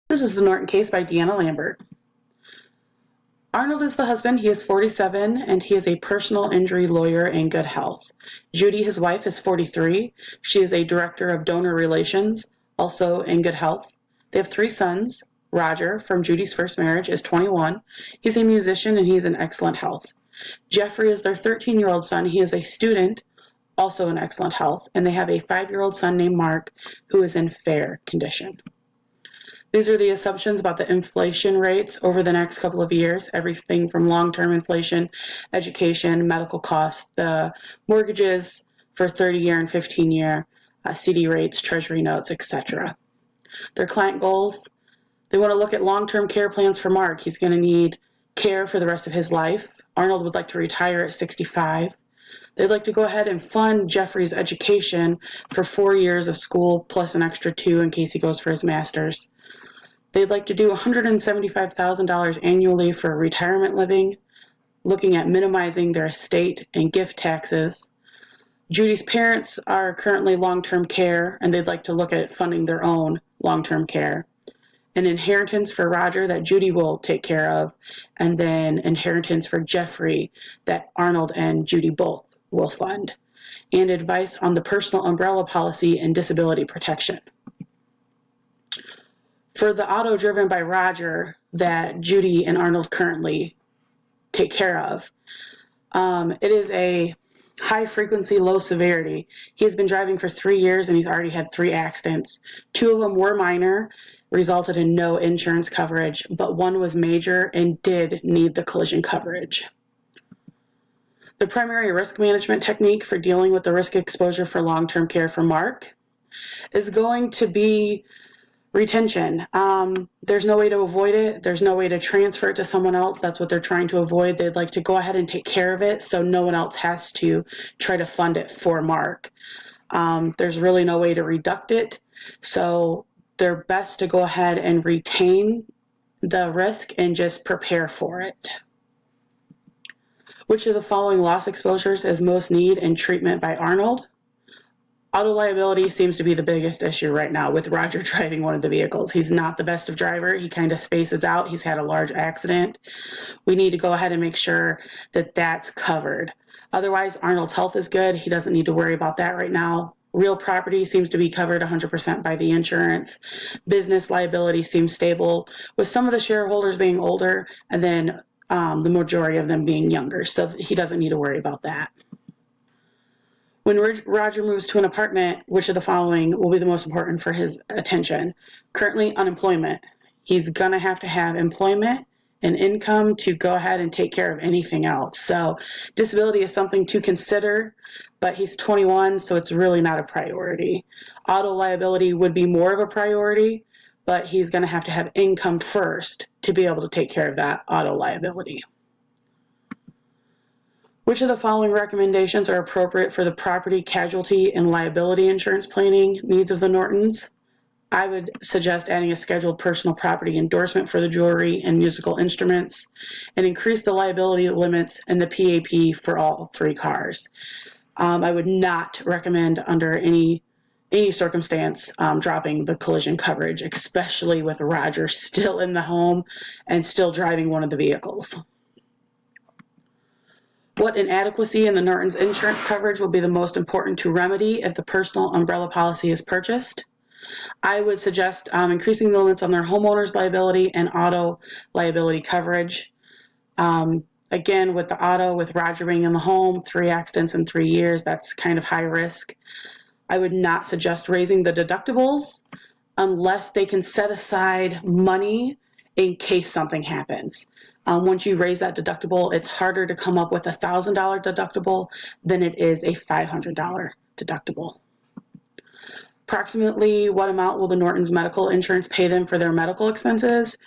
This is the Norton Case by Deanna Lambert. Arnold is the husband. He is 47, and he is a personal injury lawyer in good health. Judy, his wife, is 43. She is a director of donor relations, also in good health. They have 3 sons. Roger, from Judy's first marriage, is 21. He's a musician, and he's in excellent health. Jeffrey is their 13-year-old son. He is a student, also in excellent health, and they have a 5-year-old son named Mark, who is in fair condition. These are the assumptions about the inflation rates over the next couple of years, everything from long-term inflation, education, medical costs, the mortgages for 30-year and 15-year, CD rates, treasury notes, etc. Their client goals, they want to look at long-term care plans for Mark. He's going to need care for the rest of his life. Arnold would like to retire at 65. They'd like to go ahead and fund Jeffrey's education for 4 years of school plus an extra 2 in case he goes for his master's. They'd like to do $175,000 annually for retirement living, looking at minimizing their estate and gift taxes. Judy's parents are currently long-term care, and they'd like to look at funding their own long-term care. An inheritance for Roger that Judy will take care of, and then inheritance for Jeffrey that Arnold and Judy both will fund, and advice on the personal umbrella policy and disability protection. For the auto driven by Roger that Judy and Arnold currently take care of, it is a high frequency, low severity. He has been driving for 3 years and he's already had 3 accidents. 2 of them were minor, resulted in no insurance coverage, but 1 was major and did need the collision coverage. The primary risk management technique for dealing with the risk exposure for long-term care for Mark is going to be retention. There's no way to avoid it. There's no way to transfer it to someone else. That's what they're trying to avoid. They'd like to go ahead and take care of it so no one else has to try to fund it for Mark. There's really no way to reduct it. So they're best to go ahead and retain the risk and just prepare for it. Which of the following loss exposures is most need and treatment by Arnold? Auto liability seems to be the biggest issue right now with Roger driving one of the vehicles. He's not the best of driver. He kind of spaces out. He's had a large accident. We need to go ahead and make sure that that's covered. Otherwise, Arnold's health is good. He doesn't need to worry about that right now. Real property seems to be covered 100% by the insurance. Business liability seems stable, with some of the shareholders being older and then the majority of them being younger. So he doesn't need to worry about that. When Roger moves to an apartment, which of the following will be the most important for his attention? Currently, unemployment. He's going to have employment and income to go ahead and take care of anything else. So disability is something to consider, but he's 21, so it's really not a priority. Auto liability would be more of a priority, but he's going to have income first to be able to take care of that auto liability. Which of the following recommendations are appropriate for the property, casualty, and liability insurance planning needs of the Nortons? I would suggest adding a scheduled personal property endorsement for the jewelry and musical instruments, and increase the liability limits and the PAP for all 3 cars. I would not recommend under any circumstance dropping the collision coverage, especially with Roger still in the home and still driving one of the vehicles. What inadequacy in the Norton's insurance coverage will be the most important to remedy if the personal umbrella policy is purchased? I would suggest increasing the limits on their homeowner's liability and auto liability coverage. Again, with the auto, with Roger being in the home, 3 accidents in 3 years, that's kind of high risk. I would not suggest raising the deductibles unless they can set aside money in case something happens. Once you raise that deductible, it's harder to come up with a $1,000 deductible than it is a $500 deductible. Approximately what amount will the Norton's medical insurance pay them for their medical expenses?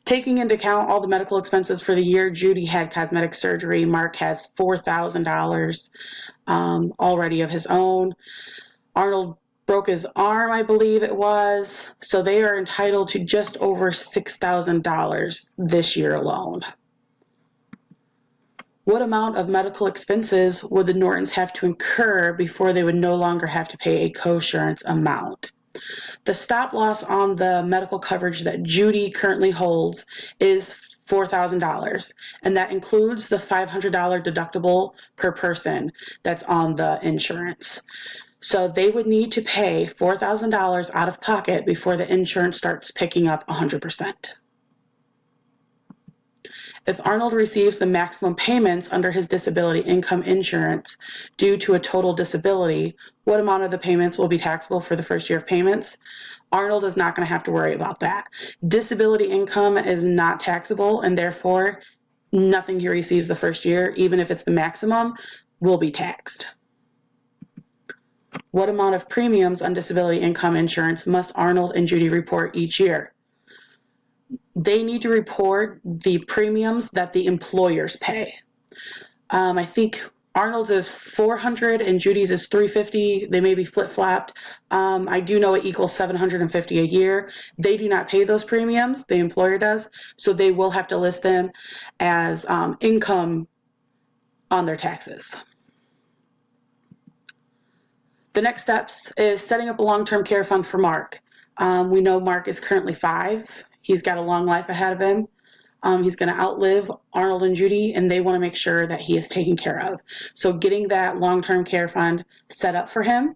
Taking into account all the medical expenses for the year, Judy had cosmetic surgery. Mark has $4,000 already of his own. Arnold broke his arm, I believe it was. So they are entitled to just over $6,000 this year alone. What amount of medical expenses would the Nortons have to incur before they would no longer have to pay a co-insurance amount? The stop loss on the medical coverage that Judy currently holds is $4,000, and that includes the $500 deductible per person that's on the insurance. So they would need to pay $4,000 out of pocket before the insurance starts picking up 100%. If Arnold receives the maximum payments under his disability income insurance due to a total disability, what amount of the payments will be taxable for the first year of payments? Arnold is not going to have to worry about that. Disability income is not taxable, and therefore nothing he receives the first year, even if it's the maximum, will be taxed. What amount of premiums on disability income insurance must Arnold and Judy report each year? They need to report the premiums that the employers pay. I think Arnold's is $400 and Judy's is $350. They may be flip-flopped. I do know it equals $750 a year. They do not pay those premiums. The employer does. So they will have to list them as income on their taxes. The next steps is setting up a long-term care fund for Mark. We know Mark is currently 5. He's got a long life ahead of him. He's going to outlive Arnold and Judy, and they want to make sure that he is taken care of. So getting that long-term care fund set up for him,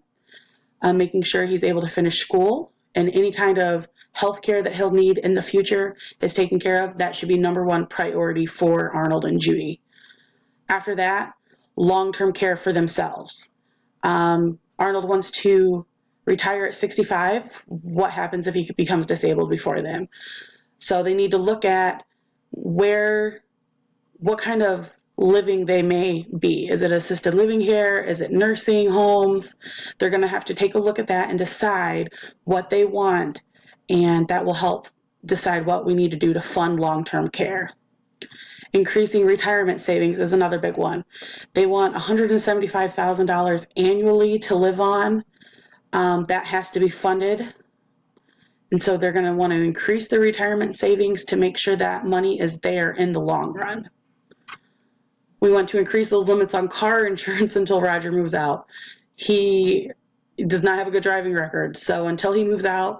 making sure he's able to finish school, and any kind of health care that he'll need in the future is taken care of. That should be #1 priority for Arnold and Judy. After that, long-term care for themselves. Arnold wants to retire at 65. What happens if he becomes disabled before then? So they need to look at what kind of living they may be. Is it assisted living care? Is it nursing homes? They're going to have to take a look at that and decide what they want, and that will help decide what we need to do to fund long-term care. Increasing retirement savings is another big one. They want $175,000 annually to live on. That has to be funded. And so they're going to want to increase their retirement savings to make sure that money is there in the long run. We want to increase those limits on car insurance until Roger moves out. He does not have a good driving record. So until he moves out,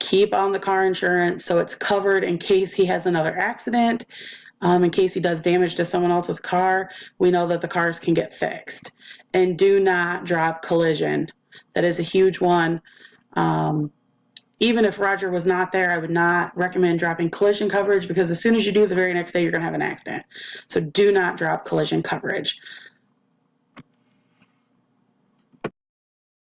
keep on the car insurance so it's covered in case he has another accident. In case he does damage to someone else's car, we know that the cars can get fixed. And do not drop collision. That is a huge one. Even if Roger was not there, I would not recommend dropping collision coverage, because as soon as you do, the very next day you're going to have an accident. So do not drop collision coverage.